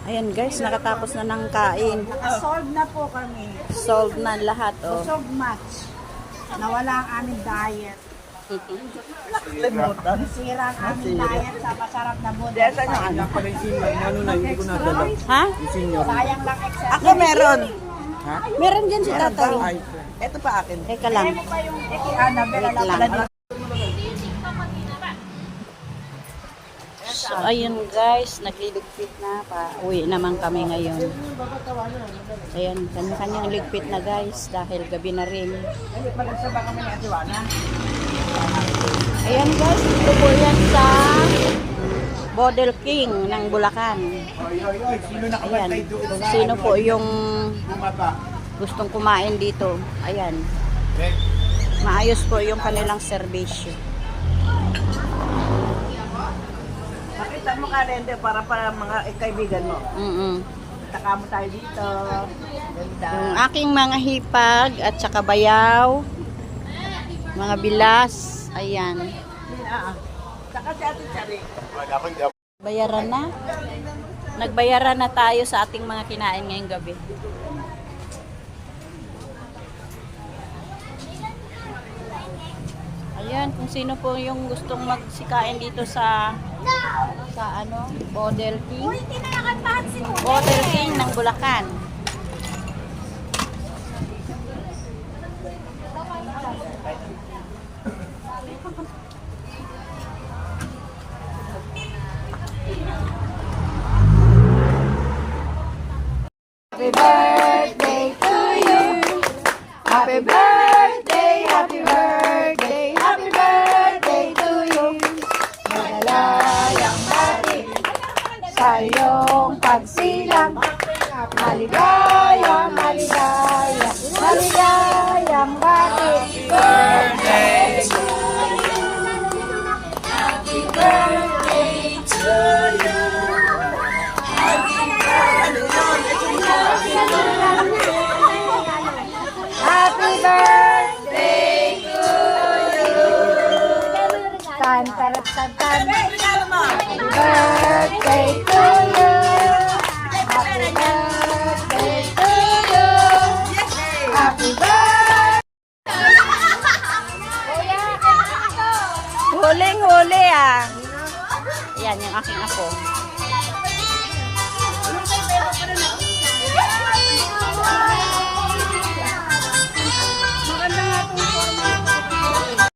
Ayan guys, nakatapos na ng kain. Solve na po kami. Solved na lahat, oh. Solve match. Nawala ang aming diet. Sira ang aming diet sa masarap na budo. Ha? Sayang lang extra. Ako meron. Meron dyan si tatay. Ito pa akin. Teka lang. Ano pa yung Annabelle? Wait lang. So, ayun guys, nagliligpit na. Uwi naman kami ngayon. Ayan, kanya-kanyang ligpit na guys dahil gabi na rin. Ayan guys, ito po yan sa Bodel King ng Bulacan. Ayan, kung sino po yung gustong kumain dito. Ayan, maayos po yung kanilang serbisyo. Makita mo ka rin para mga kaibigan mo. Taka mo tayo dito. Ganda. Yung aking mga hipag at saka bayaw, mga bilas, ayan. Saka si Ate Chari. Bayaran na. Nagbayaran na tayo sa ating mga kinain ngayong gabi. Ayan, kung sino po yung gustong magsikain dito sa Bodel King. Bodel King ng Bulacan. Happy birthday to you. Happy birthday, happy birthday, happy birthday to you. Malayang bati sa iyong pagsilang. Maligaya, maligaya, maligayang bati. Birthday to you. Happy birthday to you. Happy birthday to you. Tan tan tan tan. Happy birthday to you. Happy birthday to you. Happy birthday. Huling-huli ah. Yan yung aking ako.